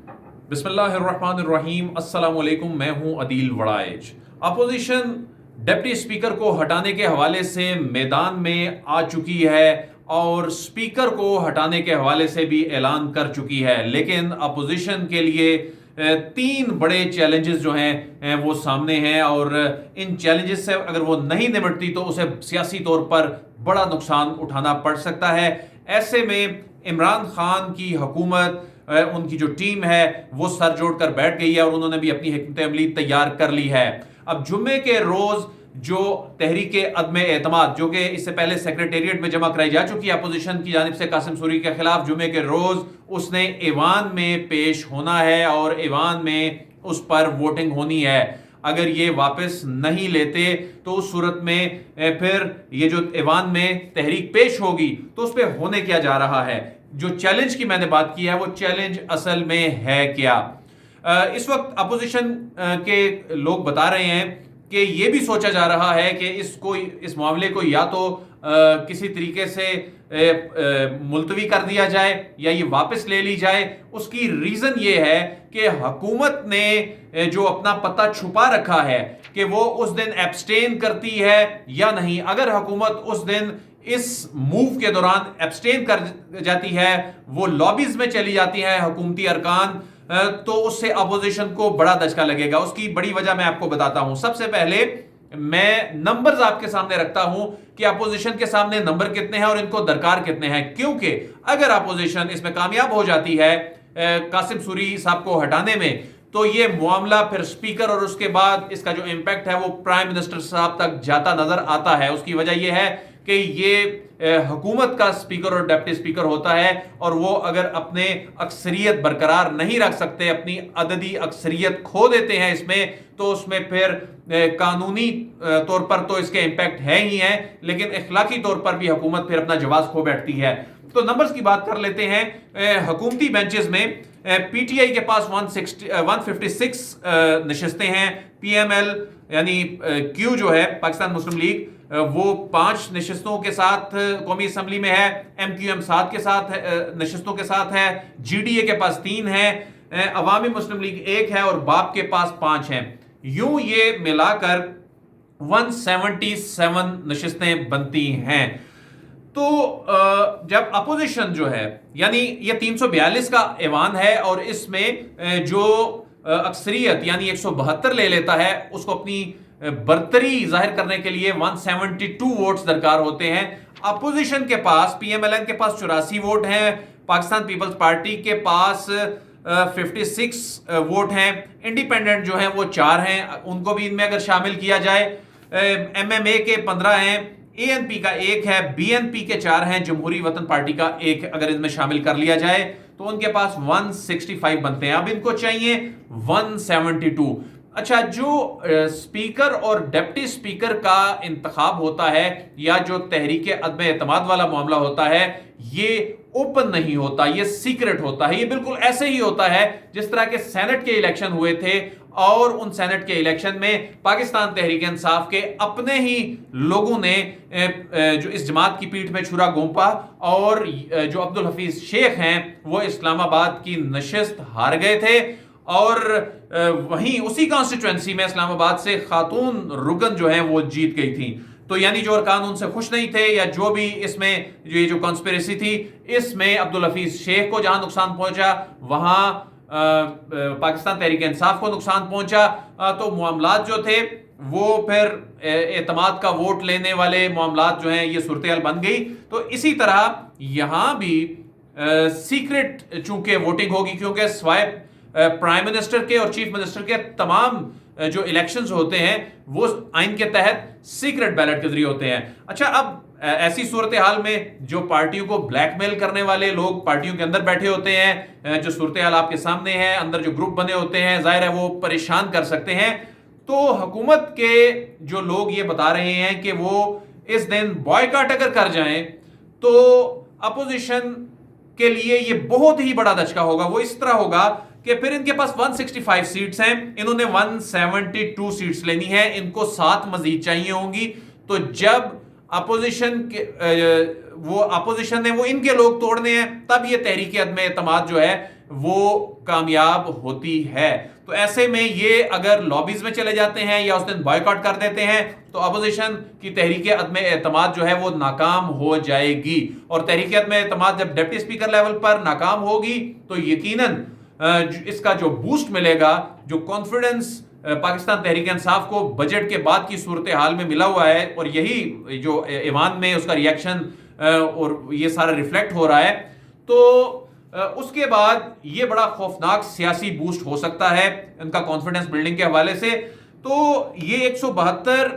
بسم اللہ الرحمن الرحیم، السلام علیکم، میں ہوں عدیل وڑائج۔ اپوزیشن ڈپٹی اسپیکر کو ہٹانے کے حوالے سے میدان میں آ چکی ہے اور اسپیکر کو ہٹانے کے حوالے سے بھی اعلان کر چکی ہے، لیکن اپوزیشن کے لیے تین بڑے چیلنجز جو ہیں وہ سامنے ہیں، اور ان چیلنجز سے اگر وہ نہیں نمٹتی تو اسے سیاسی طور پر بڑا نقصان اٹھانا پڑ سکتا ہے۔ ایسے میں عمران خان کی حکومت، ان کی جو ٹیم ہے وہ سر جوڑ کر بیٹھ گئی ہے اور انہوں نے بھی اپنی حکمت عملی تیار کر لی ہے۔ اب جمعے کے روز جو تحریک عدم اعتماد، جو کہ اس سے پہلے سیکریٹریٹ میں جمع کرائی جا چکی ہے اپوزیشن کی جانب سے قاسم سوری کے خلاف، جمعے کے روز اس نے ایوان میں پیش ہونا ہے اور ایوان میں اس پر ووٹنگ ہونی ہے۔ اگر یہ واپس نہیں لیتے تو اس صورت میں پھر یہ جو ایوان میں تحریک پیش ہوگی تو اس پہ ہونے کیا جا رہا ہے۔ جو چیلنج کی میں نے بات کی ہے وہ چیلنج اصل میں ہے کیا؟ اس وقت اپوزیشن کے لوگ بتا رہے ہیں کہ یہ بھی سوچا جا رہا ہے کہ اس معاملے کو یا تو کسی طریقے سے ملتوی کر دیا جائے یا یہ واپس لے لی جائے۔ اس کی ریزن یہ ہے کہ حکومت نے جو اپنا پتہ چھپا رکھا ہے کہ وہ اس دن ایبسٹین کرتی ہے یا نہیں۔ اگر حکومت اس دن اس موو کے دوران ایبسٹین کر جاتی ہے، وہ لابیز میں چلی جاتی ہے حکومتی ارکان، تو اس سے اپوزیشن کو بڑا دھچکا لگے گا۔ اس کی بڑی وجہ میں آپ کو بتاتا ہوں۔ سب سے پہلے میں نمبرز آپ کے سامنے رکھتا ہوں کہ اپوزیشن کے سامنے نمبر کتنے ہیں اور ان کو درکار کتنے ہیں، کیونکہ اگر اپوزیشن اس میں کامیاب ہو جاتی ہے قاسم سوری صاحب کو ہٹانے میں، تو یہ معاملہ پھر سپیکر اور اس کے بعد اس کا جو امپیکٹ ہے وہ پرائم منسٹر صاحب تک جاتا نظر آتا ہے۔ اس کی وجہ یہ ہے کہ یہ حکومت کا سپیکر اور ڈپٹی سپیکر ہوتا ہے، اور وہ اگر اپنے اکثریت برقرار نہیں رکھ سکتے، اپنی عددی اکثریت کھو دیتے ہیں اس میں، تو اس میں پھر قانونی طور پر تو اس کے امپیکٹ ہے ہی ہیں، لیکن اخلاقی طور پر بھی حکومت پھر اپنا جواز کھو بیٹھتی ہے۔ تو نمبرز کی بات کر لیتے ہیں۔ حکومتی بینچز میں پی ٹی آئی کے پاس 156 نشستیں ہیں، پی ایم ایل یعنی کیو جو ہے پاکستان مسلم لیگ، وہ 5 نشستوں کے ساتھ قومی اسمبلی میں ہے، ایم کیو ایم 7 کے ساتھ نشستوں کے ساتھ ہے، جی ڈی اے کے پاس 3 ہے، عوامی مسلم لیگ 1 ہے اور باپ کے پاس 5 ہیں۔ یوں یہ ملا کر 177 نشستیں بنتی ہیں۔ تو جب اپوزیشن جو ہے، یعنی یہ 342 کا ایوان ہے اور اس میں جو اکثریت یعنی 172 لے لیتا ہے، اس کو اپنی برتری ظاہر کرنے کے لیے 172 ووٹس درکار ہوتے ہیں۔ اپوزیشن کے پاس، پی ایم ایل این کے پاس 84 ووٹ ہیں، پاکستان پیپلز پارٹی کے پاس 56 ووٹ ہیں، انڈیپینڈنٹ جو ہیں وہ 4 ہیں، ان کو بھی ان میں اگر شامل کیا جائے، ایم ایم اے کے 15 ہیں، اے این پی کا 1 ہے، بی این پی کے 4 ہیں، جمہوری وطن پارٹی کا 1 اگر ان میں شامل کر لیا جائے تو ان کے پاس 165 بنتے ہیں۔ اب ان کو چاہیے 172۔ اچھا، جو سپیکر اور ڈپٹی سپیکر کا انتخاب ہوتا ہے یا جو تحریک عدم اعتماد والا معاملہ ہوتا ہے، یہ اوپن نہیں ہوتا، یہ سیکرٹ ہوتا ہے۔ یہ بالکل ایسے ہی ہوتا ہے جس طرح کے سینٹ کے الیکشن ہوئے تھے، اور ان سینٹ کے الیکشن میں پاکستان تحریک انصاف کے اپنے ہی لوگوں نے جو اس جماعت کی پیٹھ میں چھرا گھونپا، اور جو عبدالحفیظ شیخ ہیں وہ اسلام آباد کی نشست ہار گئے تھے، اور وہیں اسی کانسٹیچوئنسی میں اسلام آباد سے خاتون رکن جو ہیں وہ جیت گئی تھیں۔ تو یعنی جو ارکان ان سے خوش نہیں تھے، یا جو بھی اس میں یہ جو کانسپیریسی تھی، اس میں عبدالحفیظ شیخ کو جہاں نقصان پہنچا وہاں پاکستان تحریک انصاف کو نقصان پہنچا۔ تو معاملات جو تھے وہ پھر اعتماد کا ووٹ لینے والے معاملات جو ہیں یہ صورتحال بن گئی۔ تو اسی طرح یہاں بھی سیکرٹ چونکہ ووٹنگ ہوگی، کیونکہ سوائے پرائم منسٹر کے اور چیف منسٹر کے تمام جو الیکشنز ہوتے ہیں وہ آئین کے تحت سیکرٹ بیلٹ کے ذریعے ہوتے ہیں۔ اچھا، اب ایسی صورتحال میں جو پارٹیوں کو بلیک میل کرنے والے لوگ پارٹیوں کے اندر بیٹھے ہوتے ہیں، جو صورتحال آپ کے سامنے ہے، اندر جو گروپ بنے ہوتے ہیں، ظاہر ہے وہ پریشان کر سکتے ہیں۔ تو حکومت کے جو لوگ یہ بتا رہے ہیں کہ وہ اس دن بائیکاٹ اگر کر جائیں تو اپوزیشن کے لیے یہ بہت ہی بڑا دھچکا ہوگا۔ وہ اس طرح ہوگا کہ پھر ان کے پاس 165 سیٹس ہیں، انہوں نے 172 سیٹس لینی ہے، ان کو 7 مزید چاہیے ہوں گی۔ تو جب اپوزیشن نے وہ ان کے لوگ توڑنے ہیں، تب یہ تحریک عدم اعتماد جو ہے وہ کامیاب ہوتی ہے. تو ایسے میں یہ اگر لابیز میں چلے جاتے ہیں یا اس دن بائیکاٹ کر دیتے ہیں تو اپوزیشن کی تحریک عدم اعتماد جو ہے وہ ناکام ہو جائے گی. اور تحریک عدم اعتماد جب ڈپٹی اسپیکر لیول پر ناکام ہوگی تو یقیناً اس کا جو بوسٹ ملے گا, جو کانفیڈنس پاکستان تحریک انصاف کو بجٹ کے بعد کی صورتحال میں ملا ہوا ہے, اور یہی جو ایوان میں اس کا ریئیکشن اور یہ سارا ریفلیکٹ ہو رہا ہے, تو اس کے بعد یہ بڑا خوفناک سیاسی بوسٹ ہو سکتا ہے ان کا کانفیڈنس بلڈنگ کے حوالے سے. تو یہ 172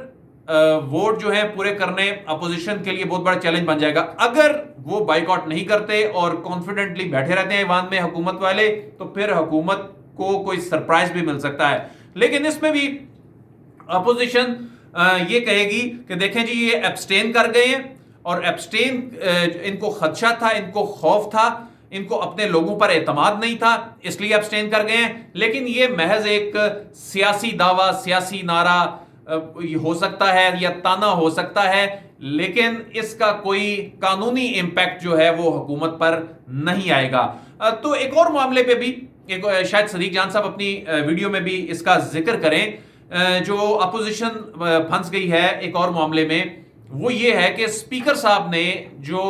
ووٹ جو ہیں پورے کرنے اپوزیشن کے لیے بہت بڑا چیلنج بن جائے گا. اگر وہ بائیکاٹ نہیں کرتے اور کانفیڈنٹلی بیٹھے رہتے ہیں ایوان میں حکومت والے, تو پھر حکومت کو کوئی سرپرائز بھی مل سکتا ہے. لیکن اس میں بھی اپوزیشن یہ کہے گی کہ دیکھیں جی یہ ایبسٹین کر گئے ہیں, اور ایبسٹین ان کو خدشہ تھا, ان کو خوف تھا, ان کو اپنے لوگوں پر اعتماد نہیں تھا, اس لیے ایبسٹین کر گئے ہیں. لیکن یہ محض ایک سیاسی دعویٰ, سیاسی نعرہ ہو سکتا ہے یا تانا ہو سکتا ہے, لیکن اس کا کوئی قانونی امپیکٹ جو ہے وہ حکومت پر نہیں آئے گا. تو ایک اور معاملے پہ بھی شاید صدیق جان صاحب اپنی ویڈیو میں بھی اس کا ذکر کریں, جو اپوزیشن پھنس گئی ہے ایک اور معاملے میں, وہ یہ ہے کہ اسپیکر صاحب نے جو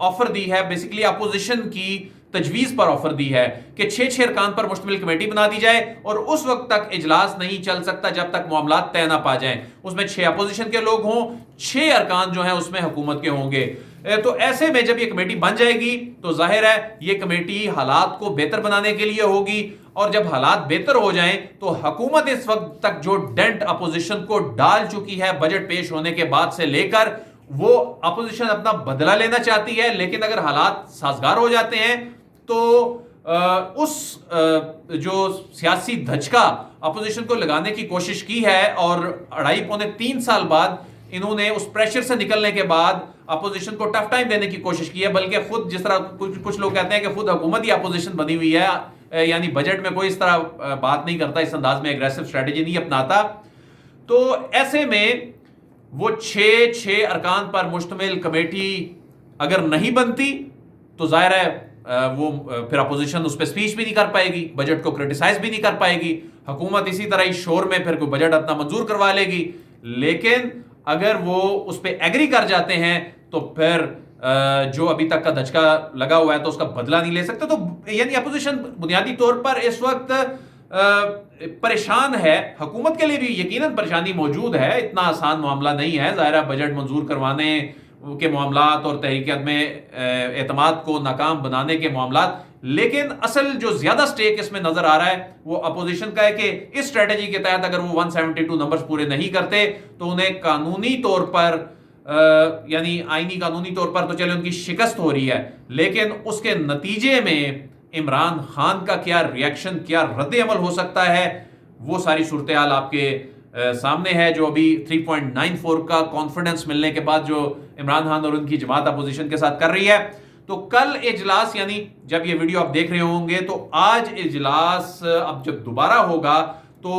آفر دی ہے, بیسیکلی اپوزیشن کی تجویز پر آفر دی ہے کہ 6 ارکان پر مشتمل کمیٹی بنا دی جائے, اور اس وقت تک اجلاس نہیں چل سکتا جب تک معاملات طے نہ پا جائیں. اس میں 6 اپوزیشن کے لوگ ہوں, 6 ارکان جو ہیں اس میں حکومت کے ہوں گے. تو ایسے میں جب یہ کمیٹی بن جائے گی تو ظاہر ہے یہ کمیٹی حالات کو بہتر بنانے کے لیے ہوگی, اور جب حالات بہتر ہو جائیں تو حکومت اس وقت تک جو ڈینٹ اپوزیشن کو ڈال چکی ہے بجٹ پیش ہونے کے بعد سے لے کر, وہ اپوزیشن اپنا بدلہ لینا چاہتی ہے. لیکن اگر حالات سازگار ہو جاتے ہیں تو اس جو سیاسی دھچکا اپوزیشن کو لگانے کی کوشش کی ہے, اور 2.5-3 سال بعد انہوں نے اس پریشر سے نکلنے کے بعد اپوزیشن کو ٹف ٹائم دینے کی کوشش کی ہے, بلکہ خود جس طرح کچھ لوگ کہتے ہیں کہ خود حکومت ہی اپوزیشن بنی ہوئی ہے, یعنی بجٹ میں کوئی اس طرح بات نہیں کرتا, اس انداز میں ایگریسو اسٹریٹجی نہیں اپناتا. تو ایسے میں وہ 6 ارکان پر مشتمل کمیٹی اگر نہیں بنتی تو ظاہر ہے وہ پھر اپوزیشن اس پہ سپیچ بھی نہیں کر پائے گی, بجٹ کو کرٹیسائز بھی نہیں کر پائے گی, حکومت اسی طرح ہی شور میں پھر کوئی بجٹ اپنا منظور کروا لے گی. لیکن اگر وہ اس پہ ایگری کر جاتے ہیں تو پھر جو ابھی تک کا دھچکا لگا ہوا ہے تو اس کا بدلہ نہیں لے سکتے. تو یعنی اپوزیشن بنیادی طور پر اس وقت پریشان ہے. حکومت کے لیے بھی یقیناً پریشانی موجود ہے, اتنا آسان معاملہ نہیں ہے ظاہرہ بجٹ منظور کروانے کے معاملات اور تحریک عدم اعتماد کو ناکام بنانے کے معاملات. لیکن اصل جو زیادہ سٹیک اس میں نظر آ رہا ہے وہ اپوزیشن کا ہے کہ اس سٹریٹجی کے تحت اگر وہ 172 نمبرز پورے نہیں کرتے تو انہیں قانونی طور پر یعنی آئینی قانونی طور پر تو چلے ان کی شکست ہو رہی ہے, لیکن اس کے نتیجے میں عمران خان کا کیا ریئیکشن, کیا رد عمل ہو سکتا ہے, وہ ساری صورتحال آپ کے سامنے ہے. جو ابھی 3.94 کا کانفیڈنس ملنے کے بعد جو عمران خان اور ان کی جماعت اپوزیشن کے ساتھ کر رہی ہے, تو کل اجلاس یعنی جب یہ ویڈیو آپ دیکھ رہے ہوں گے تو آج اجلاس اب جب دوبارہ ہوگا, تو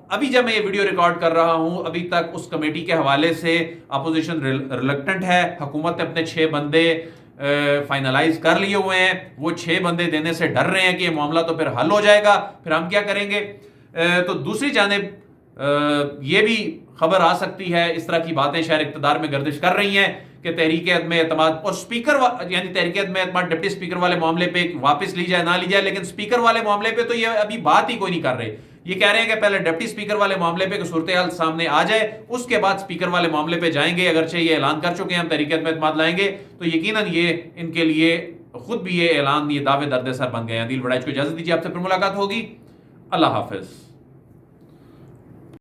ابھی جب میں یہ ویڈیو ریکارڈ کر رہا ہوں ابھی تک اس کمیٹی کے حوالے سے اپوزیشن ریلکٹنٹ ہے. حکومت نے اپنے 6 بندے فائنلائز کر لیے ہوئے ہیں, وہ 6 بندے دینے سے ڈر رہے ہیں کہ یہ معاملہ تو پھر حل ہو جائے گا, پھر ہم کیا کریں گے. تو دوسری جانب یہ بھی خبر آ سکتی ہے, اس طرح کی باتیں شہر اقتدار میں گردش کر رہی ہیں کہ تحریک عدم اعتماد اور اسپیکر یعنی تحریک عدم اعتماد ڈپٹی اسپیکر والے معاملے پہ واپس لی جائے نہ لی جائے, لیکن اسپیکر والے معاملے پہ تو یہ ابھی بات ہی کوئی نہیں کر رہے. یہ کہہ رہے ہیں کہ پہلے ڈپٹی اسپیکر والے معاملے پہ صورتحال سامنے آ جائے, اس کے بعد اسپیکر والے معاملے پہ جائیں گے. اگرچہ یہ اعلان کر چکے ہیں ہم تحریک عدم اعتماد لائیں گے, تو یقیناً یہ ان کے لیے خود بھی یہ اعلان, یہ دعوے درد سر بن گئے ہیں. عدیل وڑائچ کو اجازت دیجیے, آپ سے پھر ملاقات ہوگی. اللہ حافظ.